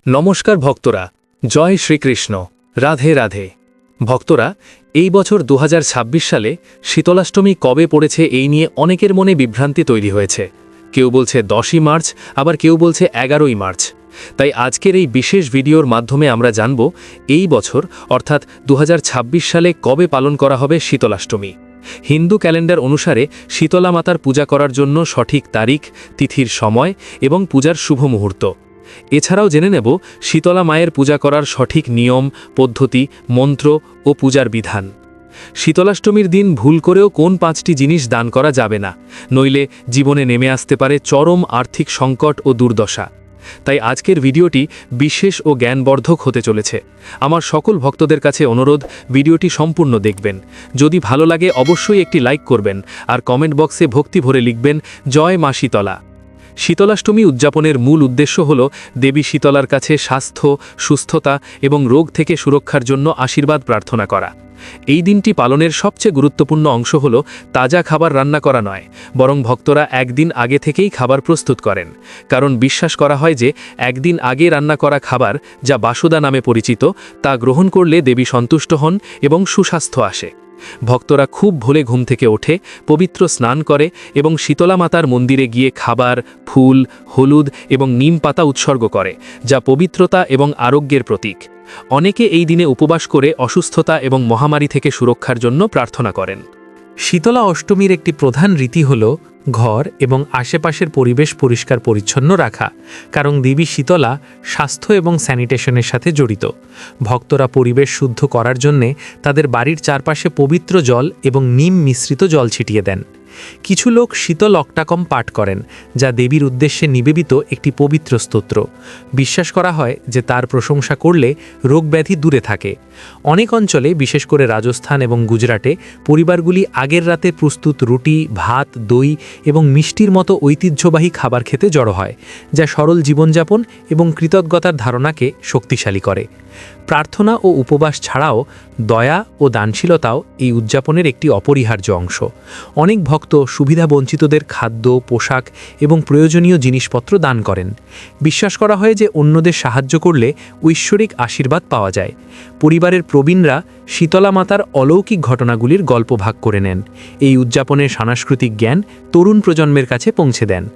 নমস্কার ভক্তরা, জয় শ্রীকৃষ্ণ, রাধে রাধে। ভক্তরা, এই বছর ২০২৬ সালে শীতলাষ্টমী কবে পড়েছে এই নিয়ে অনেকের মনে বিভ্রান্তি তৈরি হয়েছে। কেউ বলছে ১০ই মার্চ, আবার কেউ বলছে ১১ই মার্চ। তাই আজকের এই বিশেষ ভিডিওর মাধ্যমে আমরা জানব এই বছর অর্থাৎ ২০২৬ সালে কবে পালন করা হবে শীতলাষ্টমী। হিন্দু ক্যালেন্ডার অনুসারে শীতলা মাতার পূজা করার জন্য সঠিক তারিখ, তিথির সময় এবং পূজার শুভ মুহূর্ত। এছাড়াও জেনে নেব শীতলা মায়ের পূজা করার সঠিক নিয়ম, পদ্ধতি, মন্ত্র ও পূজার বিধান। শীতলাষ্টমীর দিন ভুল করেও কোন ৫টি জিনিস দান করা যাবে না, নইলে জীবনে নেমে আসতে পারে চরম আর্থিক সংকট ও দুর্দশা। তাই আজকের ভিডিওটি বিশেষ ও জ্ঞানবর্ধক হতে চলেছে। আমার সকল ভক্তদের কাছে অনুরোধ, ভিডিওটি সম্পূর্ণ দেখবেন। যদি ভালো লাগে অবশ্যই একটি লাইক করবেন আর কমেন্ট বক্সে ভক্তি ভরে লিখবেন জয় মা শীতলা। শীতলাষ্টমী উদযাপনের মূল উদ্দেশ্য হল দেবী শীতলার কাছে স্বাস্থ্য, সুস্থতা এবং রোগ থেকে সুরক্ষার জন্য আশীর্বাদ প্রার্থনা করা। এই দিনটি পালনের সবচেয়ে গুরুত্বপূর্ণ অংশ হল তাজা খাবার রান্না করা নয়, বরং ভক্তরা একদিন আগে থেকেই খাবার প্রস্তুত করেন। কারণ বিশ্বাস করা হয় যে একদিন আগে রান্না করা খাবার, যা বাসুদা নামে পরিচিত, তা গ্রহণ করলে দেবী সন্তুষ্ট হন এবং সুস্বাস্থ্য আসে। ভক্তরা খুব ভোরে ঘুম থেকে ওঠে, পবিত্র স্নান করে এবং শীতলা মাতার মন্দিরে গিয়ে খাবার, ফুল, হলুদ এবং নিম পাতা উৎসর্গ করে, যা পবিত্রতা এবং আরোগ্যের প্রতীক। অনেকে এই দিনে উপবাস করে অসুস্থতা এবং মহামারী থেকে সুরক্ষার জন্য প্রার্থনা করেন। শীতলা অষ্টমীর একটি প্রধান রীতি হল ঘর এবং আশেপাশের পরিবেশ পরিষ্কার পরিচ্ছন্ন রাখা, কারণ দেবী শীতলা স্বাস্থ্য এবং স্যানিটেশনের সাথে জড়িত। ভক্তরা পরিবেশ শুদ্ধ করার জন্যে তাদের বাড়ির চারপাশে পবিত্র জল এবং নিম মিশ্রিত জল ছিটিয়ে দেন। কিছু লোক শীতল অক্টাকম পাঠ করেন, যা দেবীর উদ্দেশ্যে নিবেদিত একটি পবিত্র স্তোত্র। বিশ্বাস করা হয় যে তার প্রশংসা করলে রোগব্যাধি দূরে থাকে। অনেক অঞ্চলে, বিশেষ করে রাজস্থান এবং গুজরাটে, পরিবারগুলি আগের রাতে প্রস্তুত রুটি, ভাত, দই এবং মিষ্টির মতো ঐতিহ্যবাহী খাবার খেতে জড়ো হয়, যা সরল জীবনযাপন এবং কৃতজ্ঞতার ধারণাকে শক্তিশালী করে। প্রার্থনা ও উপবাস ছাড়াও দয়া ও দানশীলতাও এই উদযাপনের একটি অপরিহার্য অংশ। অনেক ভক্ত সুবিধাবঞ্চিতদের খাদ্য, পোশাক এবং প্রয়োজনীয় জিনিসপত্র দান করেন। বিশ্বাস করা হয় যে অন্যদের সাহায্য করলে ঐশ্বরিক আশীর্বাদ পাওয়া যায়। পরিবারের প্রবীণরা শীতলা মাতার অলৌকিক ঘটনাগুলির গল্প ভাগ করে নেন। এই উদযাপনের সাংস্কৃতিক জ্ঞান তরুণ প্রজন্মের কাছে পৌঁছে দেন।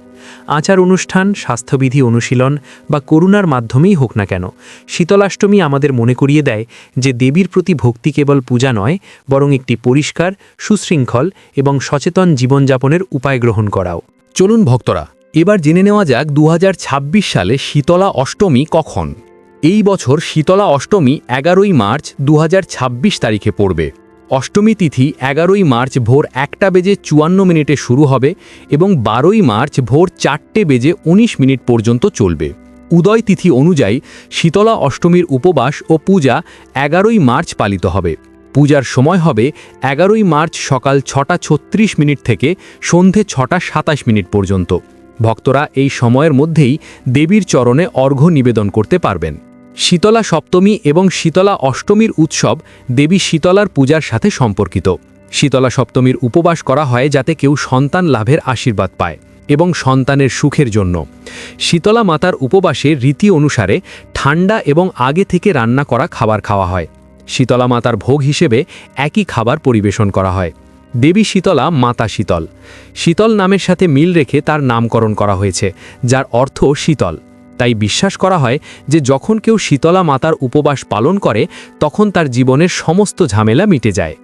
আচার অনুষ্ঠান, স্বাস্থ্যবিধি অনুশীলন বা করুণার মাধ্যমেই হোক না কেন, শীতলাষ্টমী আমাদের মনে করিয়ে দেয় যে দেবীর প্রতি ভক্তি কেবল পূজা নয়, বরং একটি পরিষ্কার, সুশৃঙ্খল এবং সচেতন জীবনযাপনের উপায় গ্রহণ করাও। চলুন ভক্তরা, এবার জেনে নেওয়া যাক ২০২৬ সালে শীতলা অষ্টমী কখন। এই বছর শীতলা অষ্টমী ১১ই মার্চ ২০২৬ তারিখে পড়বে। অষ্টমী তিথি ১১ই মার্চ ভোর ১:৫৪ শুরু হবে এবং ১২ই মার্চ ভোর ৪:১৯ পর্যন্ত চলবে। উদয় তিথি অনুযায়ী শীতলা অষ্টমীর উপবাস ও পূজা ১১ই মার্চ পালিত হবে। পূজার সময় হবে ১১ই মার্চ সকাল ৬:৩৬ থেকে সন্ধে ৬:২৭ পর্যন্ত। ভক্তরা এই সময়ের মধ্যেই দেবীর চরণে অর্ঘ্য নিবেদন করতে পারবেন। শীতলা সপ্তমী এবং শীতলা অষ্টমীর উৎসব দেবী শীতলার পূজার সাথে সম্পর্কিত। শীতলা সপ্তমীর উপবাস করা হয় যাতে কেউ সন্তান লাভের আশীর্বাদ পায় এবং সন্তানের সুখের জন্য। শীতলা মাতার উপবাসে রীতি অনুসারে ঠান্ডা এবং আগে থেকে রান্না করা খাবার খাওয়া হয়। শীতলা মাতার ভোগ হিসেবে একই খাবার পরিবেশন করা হয়। দেবী শীতলা মাতা শীতল। শীতল নামের সাথে মিল রেখে তার নামকরণ করা হয়েছে, যার অর্থ শীতল। তাই বিশ্বাস করা হয় যে যখন কেউ শীতলা মাতার উপবাস পালন করে, তখন তার জীবনের সমস্ত ঝামেলা মিটে যায়।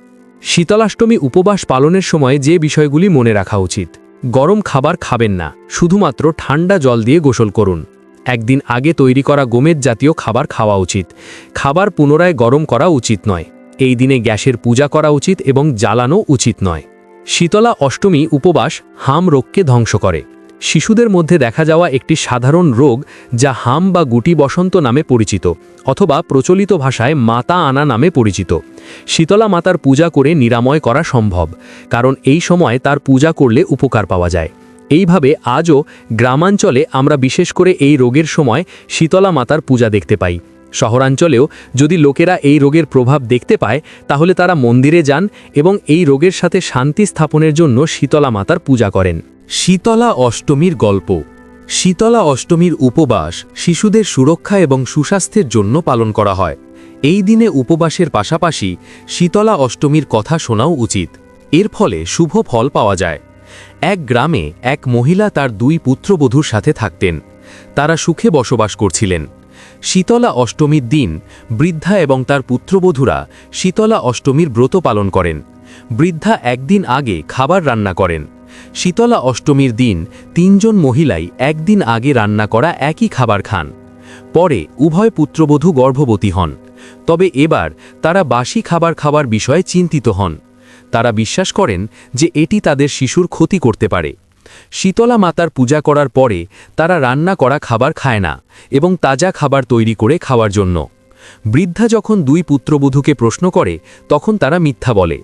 শীতলাষ্টমী উপবাস পালনের সময় যে বিষয়গুলি মনে রাখা উচিত: গরম খাবার খাবেন না, শুধুমাত্র ঠান্ডা জল দিয়ে গোসল করুন। একদিন আগে তৈরি করা গোমেদ জাতীয় খাবার খাওয়া উচিত। খাবার পুনরায় গরম করা উচিত নয়। এই দিনে গ্যাসের পূজা করা উচিত এবং জ্বালানো উচিত নয়। শীতলা অষ্টমী উপবাস হাম রোগকে ধ্বংস করে। শিশুদের মধ্যে দেখা যাওয়া একটি সাধারণ রোগ, যা হাম বা গুটি বসন্ত নামে পরিচিত, অথবা প্রচলিত ভাষায় মাতা আনা নামে পরিচিত। শীতলা মাতার পূজা করে নিরাময় করা সম্ভব, কারণ এই সময় তার পূজা করলে উপকার পাওয়া যায়। এইভাবে আজও গ্রামাঞ্চলে আমরা বিশেষ করে এই রোগের সময় শীতলা মাতার পূজা দেখতে পাই। শহরাঞ্চলেও যদি লোকেরা এই রোগের প্রভাব দেখতে পায়, তাহলে তারা মন্দিরে যান এবং এই রোগের সাথে শান্তি স্থাপনের জন্য শীতলা মাতার পূজা করেন। শীতলা অষ্টমীর গল্প। শীতলা অষ্টমীর উপবাস শিশুদের সুরক্ষা এবং সুস্বাস্থ্যের জন্য পালন করা হয়। এই দিনে উপবাসের পাশাপাশি শীতলা অষ্টমীর কথা শোনাও উচিত। এর ফলে শুভ ফল পাওয়া যায়। এক গ্রামে এক মহিলা তার 2 পুত্রবধূর সাথে থাকতেন। তারা সুখে বসবাস করছিলেন। শীতলা অষ্টমীর দিন বৃদ্ধা এবং তার পুত্রবধূরা শীতলা অষ্টমীর ব্রত পালন করেন। বৃদ্ধা একদিন আগে খাবার রান্না করেন। শীতলা অষ্টমীর দিন 3 জন মহিলাই একদিন আগে রান্না করা একই খাবার খান। পরে উভয় পুত্রবধূ গর্ভবতী হন। তবে এবার তারা বাসি খাবার খাওয়ার বিষয়ে চিন্তিত হন। তারা বিশ্বাস করেন যে এটি তাদের শিশুর ক্ষতি করতে পারে। শীতলা মাতার পূজা করার পরে তারা রান্না করা খাবার খায় না এবং তাজা খাবার তৈরি করে খাওয়ার জন্য। বৃদ্ধা যখন 2 পুত্রবধূকে প্রশ্ন করে তখন তারা মিথ্যা বলে।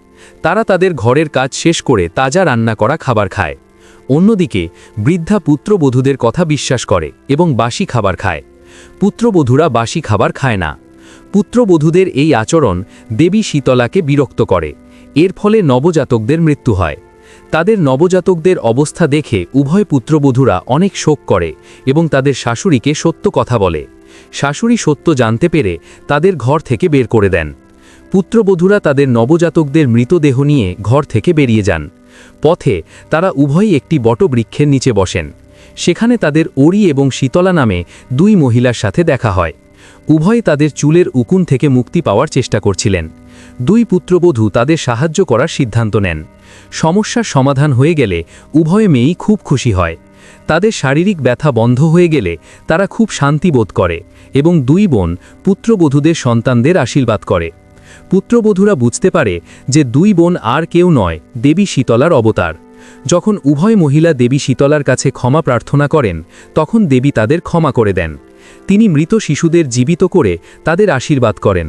তারা তাদের ঘরের কাজ শেষ করে তাজা রান্না করা খাবার খায়। অন্যদিকে বৃদ্ধা পুত্রবধূদের কথা বিশ্বাস করে এবং বাসি খাবার খায়। পুত্রবধূরা বাসি খাবার খায় না। পুত্রবধূদের এই আচরণ দেবী শীতলাকে বিরক্ত করে। এর ফলে নবজাতকদের মৃত্যু হয়। তাদের নবজাতকদের অবস্থা দেখে উভয় পুত্রবধূরা অনেক শোক করে এবং তাদের শাশুড়িকে সত্য কথা বলে। শাশুড়ি সত্য জানতে পেরে তাদের ঘর থেকে বের করে দেন। পুত্রবধূরা তাদের নবজাতকদের মৃতদেহ নিয়ে ঘর থেকে বেরিয়ে যান। পথে তারা উভয়ই একটি বটবৃক্ষের নিচে বসেন। সেখানে তাদের ওরি এবং শীতলা নামে 2 মহিলার সাথে দেখা হয়। উভয় তাদের চুলের উকুন থেকে মুক্তি পাওয়ার চেষ্টা করছিলেন। 2 পুত্রবধূ তাদের সাহায্য করার সিদ্ধান্ত নেন। সমস্যার সমাধান হয়ে গেলে উভয় মেয়েই খুব খুশি হয়। তাদের শারীরিক ব্যথা বন্ধ হয়ে গেলে তারা খুব শান্তি বোধ করে এবং 2 বোন পুত্রবধূদের সন্তানদের আশীর্বাদ করে। পুত্রবধূরা বুঝতে পারে যে 2 বোন আর কেউ নয়, দেবী শীতলার অবতার। যখন উভয় মহিলা দেবী শীতলার কাছে ক্ষমা প্রার্থনা করেন তখন দেবী তাদের ক্ষমা করে দেন। তিনি মৃত শিশুদের জীবিত করে তাদের আশীর্বাদ করেন।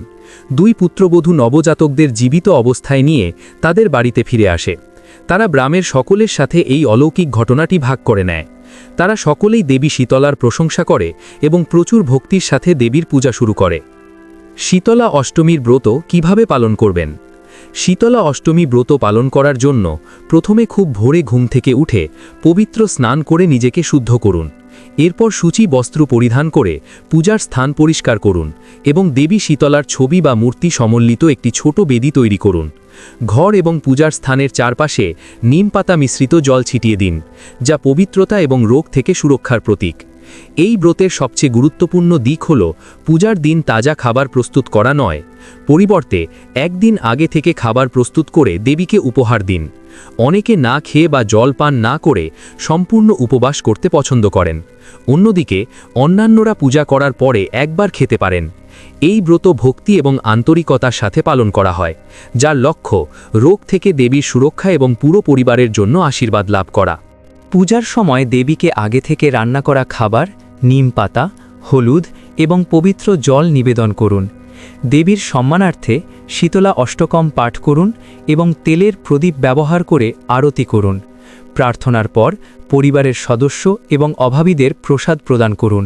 2 পুত্রবধূ নবজাতকদের জীবিত অবস্থায় নিয়ে তাদের বাড়িতে ফিরে আসে। তারা গ্রামের সকলের সাথে এই অলৌকিক ঘটনাটি ভাগ করে নেয়। তারা সকলেই দেবী শীতলার প্রশংসা করে এবং প্রচুর ভক্তির সাথে দেবীর পূজা শুরু করে। শীতলা অষ্টমীর ব্রত কিভাবে পালন করবেন? শীতলা অষ্টমী ব্রত পালন করার জন্য প্রথমে খুব ভোরে ঘুম থেকে উঠে পবিত্র স্নান করে নিজেকে শুদ্ধ করুন। এরপর সূচি বস্ত্র পরিধান করে পূজার স্থান পরিষ্কার করুন এবং দেবী শীতলার ছবি বা মূর্তি সমন্বিত একটি ছোট বেদি তৈরি করুন। ঘর এবং পূজার স্থানের চারপাশে নিম পাতা মিশ্রিত জল ছিটিয়ে দিন, যা পবিত্রতা এবং রোগ থেকে সুরক্ষার প্রতীক। এই ব্রতের সবচেয়ে গুরুত্বপূর্ণ দিক হল পূজার দিন তাজা খাবার প্রস্তুত করা নয়, পরিবর্তে একদিন আগে থেকে খাবার প্রস্তুত করে দেবীকে উপহার দিন। অনেকে না খেয়ে বা জল পান না করে সম্পূর্ণ উপবাস করতে পছন্দ করেন। অন্যদিকে অন্যান্যরা পূজা করার পরে একবার খেতে পারেন। এই ব্রত ভক্তি এবং আন্তরিকতার সাথে পালন করা হয়, যার লক্ষ্য রোগ থেকে দেবীর সুরক্ষা এবং পুরো পরিবারের জন্য আশীর্বাদ লাভ করা। পূজার সময় দেবীকে আগে থেকে রান্না করা খাবার, নিম পাতা, হলুদ এবং পবিত্র জল নিবেদন করুন। দেবীর সম্মানার্থে শীতলা অষ্টকম পাঠ করুন এবং তেলের প্রদীপ ব্যবহার করে আরতি করুন। প্রার্থনার পর পরিবারের সদস্য এবং অভাবীদের প্রসাদ প্রদান করুন।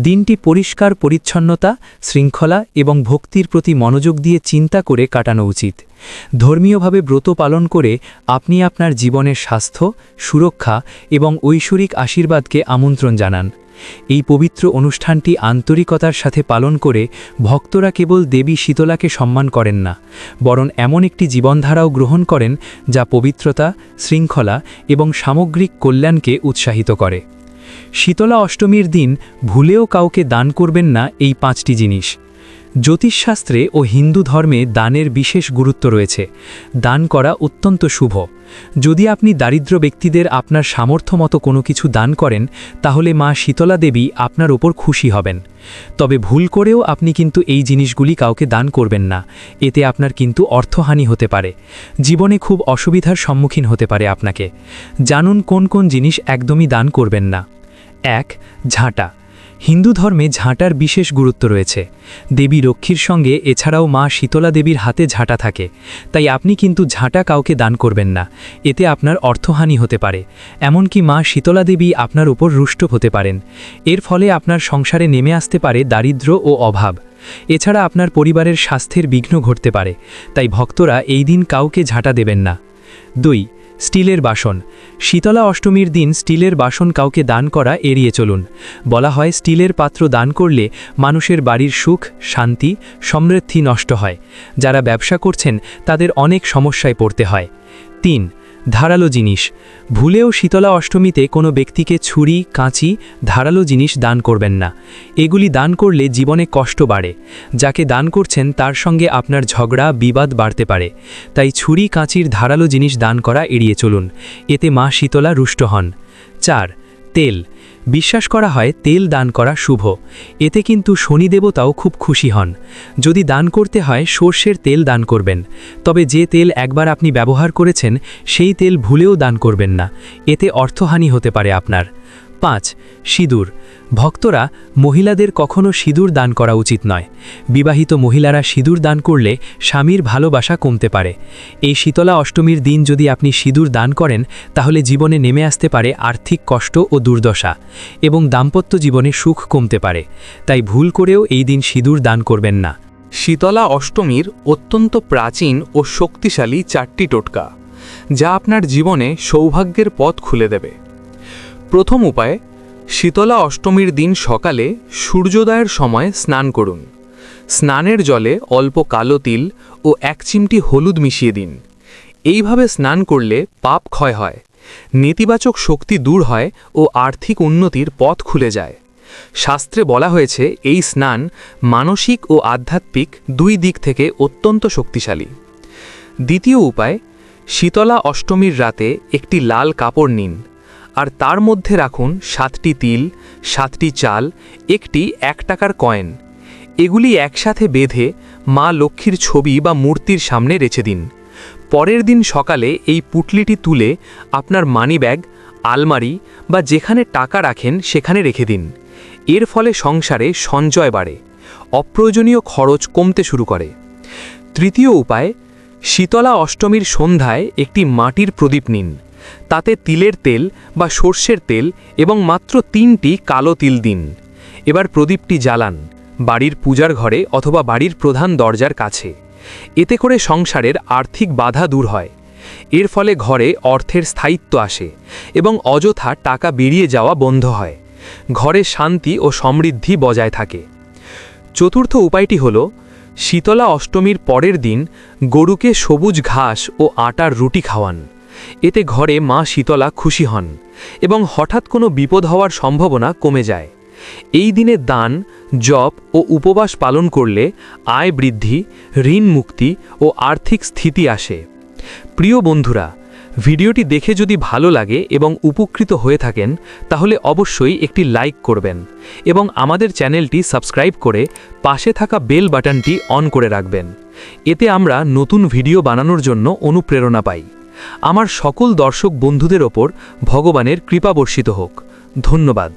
দিনটি পরিষ্কার পরিচ্ছন্নতা, শৃঙ্খলা এবং ভক্তির প্রতি মনোযোগ দিয়ে চিন্তা করে কাটানো উচিত। ধর্মীয়ভাবে ব্রত পালন করে আপনি আপনার জীবনের স্বাস্থ্য, সুরক্ষা এবং ঐশ্বরিক আশীর্বাদকে আমন্ত্রণ জানান। এই পবিত্র অনুষ্ঠানটি আন্তরিকতার সাথে পালন করে ভক্তরা কেবল দেবী শীতলাকে সম্মান করেন না, বরং এমন একটি জীবনধারাও গ্রহণ করেন যা পবিত্রতা, শৃঙ্খলা এবং সামগ্রিক কল্যাণকে উৎসাহিত করে। শীতলা অষ্টমীর দিন ভুলেও কাউকে দান করবেন না এই 5টি জিনিস। জ্যোতিষশাস্ত্রে ও হিন্দু ধর্মে দানের বিশেষ গুরুত্ব রয়েছে। দান করা অত্যন্ত শুভ। যদি আপনি দারিদ্র ব্যক্তিদের আপনার সামর্থ্য মতো কোনো কিছু দান করেন তাহলে মা শীতলা দেবী আপনার ওপর খুশি হবেন। তবে ভুল করেও আপনি কিন্তু এই জিনিসগুলি কাউকে দান করবেন না। এতে আপনার কিন্তু অর্থহানি হতে পারে। জীবনে খুব অসুবিধার সম্মুখীন হতে পারে আপনাকে। জানুন কোন কোন জিনিস একদমই দান করবেন না। 1. ঝাঁটা। হিন্দু ধর্মে ঝাঁটার বিশেষ গুরুত্ব রয়েছে। দেবী লক্ষ্মীর সঙ্গে এছাড়াও মা শীতলা দেবীর হাতে ঝাঁটা থাকে, তাই আপনি কিন্তু ঝাঁটা কাউকে দান করবেন না। এতে আপনার অর্থহানি হতে পারে। এমনকি মা শীতলা দেবী আপনার উপর রুষ্ট হতে পারেন। এর ফলে আপনার সংসারে নেমে আসতে পারে দারিদ্র্য ও অভাব। এছাড়া আপনার পরিবারের স্বাস্থ্যের বিঘ্ন ঘটতে পারে, তাই ভক্তরা এই দিন কাউকে ঝাঁটা দেবেন না। 2. স্টিলের বাসন। শীতলা অষ্টমীর দিন স্টিলের বাসন কাউকে দান করা এড়িয়ে চলুন। বলা হয় স্টিলের পাত্র দান করলে মানুষের বাড়ির সুখ, শান্তি, সমৃদ্ধি নষ্ট হয়। যারা ব্যবসা করছেন তাদের অনেক সমস্যায় পড়তে হয়। 3. ধারালো জিনিস। ভুলেও শীতলা অষ্টমীতে কোনো ব্যক্তিকে ছুরি, কাঁচি, ধারালো জিনিস দান করবেন না। এগুলি দান করলে জীবনে কষ্ট বাড়ে। যাকে দান করছেন তার সঙ্গে আপনার ঝগড়া, বিবাদ বাড়তে পারে। তাই ছুরি, কাঁচির ধারালো জিনিস দান করা এড়িয়ে চলুন। এতে মা শীতলা রুষ্ট হন। 4. তেল। বিশ্বাস করা হয় তেল দান করা শুভ। এতে কিন্তু শনি দেবতাও খুব খুশি হন। যদি দান করতে হয় সর্ষের তেল দান করবেন। তবে যে তেল একবার আপনি ব্যবহার করেছেন সেই তেল ভুলেও দান করবেন না। এতে অর্থহানি হতে পারে আপনার। 5. সিঁদুর। ভক্তরা, মহিলাদের কখনো সিঁদুর দান করা উচিত নয়। বিবাহিত মহিলারা সিঁদুর দান করলে স্বামীর ভালোবাসা কমতে পারে। এই শীতলা অষ্টমীর দিন যদি আপনি সিঁদুর দান করেন তাহলে জীবনে নেমে আসতে পারে আর্থিক কষ্ট ও দুর্দশা, এবং দাম্পত্য জীবনে সুখ কমতে পারে। তাই ভুল করেও এই দিন সিঁদুর দান করবেন না। শীতলা অষ্টমীর অত্যন্ত প্রাচীন ও শক্তিশালী 4টি টোটকা, যা আপনার জীবনে সৌভাগ্যের পথ খুলে দেবে। প্রথম উপায়, শীতলা অষ্টমীর দিন সকালে সূর্যোদয়ের সময় স্নান করুন। স্নানের জলে অল্প কালো তিল ও 1 চিমটি হলুদ মিশিয়ে দিন। এইভাবে স্নান করলে পাপ ক্ষয় হয়, নেতিবাচক শক্তি দূর হয় ও আর্থিক উন্নতির পথ খুলে যায়। শাস্ত্রে বলা হয়েছে এই স্নান মানসিক ও আধ্যাত্মিক 2 দিক থেকে অত্যন্ত শক্তিশালী। দ্বিতীয় উপায়, শীতলা অষ্টমীর রাতে একটি লাল কাপড় নিন আর তার মধ্যে রাখুন 7টি তিল, 7টি চাল, একটি 1 টাকার কয়েন। এগুলি একসাথে বেঁধে মা লক্ষ্মীর ছবি বা মূর্তির সামনে রেখে দিন। পরের দিন সকালে এই পুটলিটি তুলে আপনার মানিব্যাগ, আলমারি বা যেখানে টাকা রাখেন সেখানে রেখে দিন। এর ফলে সংসারে সঞ্চয় বাড়ে, অপ্রয়োজনীয় খরচ কমতে শুরু করে। তৃতীয় উপায়, শীতলা অষ্টমীর সন্ধ্যায় একটি মাটির প্রদীপ নিন। তাতে তিলের তেল বা সর্ষের তেল এবং মাত্র 3টি কালো তিল দিন। এবার প্রদীপটি জ্বালান বাড়ির পূজার ঘরে অথবা বাড়ির প্রধান দরজার কাছে। এতে করে সংসারের আর্থিক বাধা দূর হয়। এর ফলে ঘরে অর্থের স্থায়িত্ব আসে এবং অযথা টাকা বেরিয়ে যাওয়া বন্ধ হয়। ঘরে শান্তি ও সমৃদ্ধি বজায় থাকে। চতুর্থ উপায়টি হল, শীতলা অষ্টমীর পরের দিন গরুকে সবুজ ঘাস ও আটার রুটি খাওয়ান। এতে ঘরে মা শীতলা খুশি হন এবং হঠাৎ কোনো বিপদ হওয়ার সম্ভাবনা কমে যায়। এই দিনে দান, জপ ও উপবাস পালন করলে আয় বৃদ্ধি, ঋণ মুক্তি ও আর্থিক স্থিতি আসে। প্রিয় বন্ধুরা, ভিডিওটি দেখে যদি ভালো লাগে এবং উপকৃত হয়ে থাকেন তাহলে অবশ্যই একটি লাইক করবেন এবং আমাদের চ্যানেলটি সাবস্ক্রাইব করে পাশে থাকা বেল বাটনটি অন করে রাখবেন। এতে আমরা নতুন ভিডিও বানানোর জন্য অনুপ্রেরণা পাই। আমার সকল দর্শক বন্ধুদের ওপর ভগবানের কৃপা বর্ষিত হোক। ধন্যবাদ।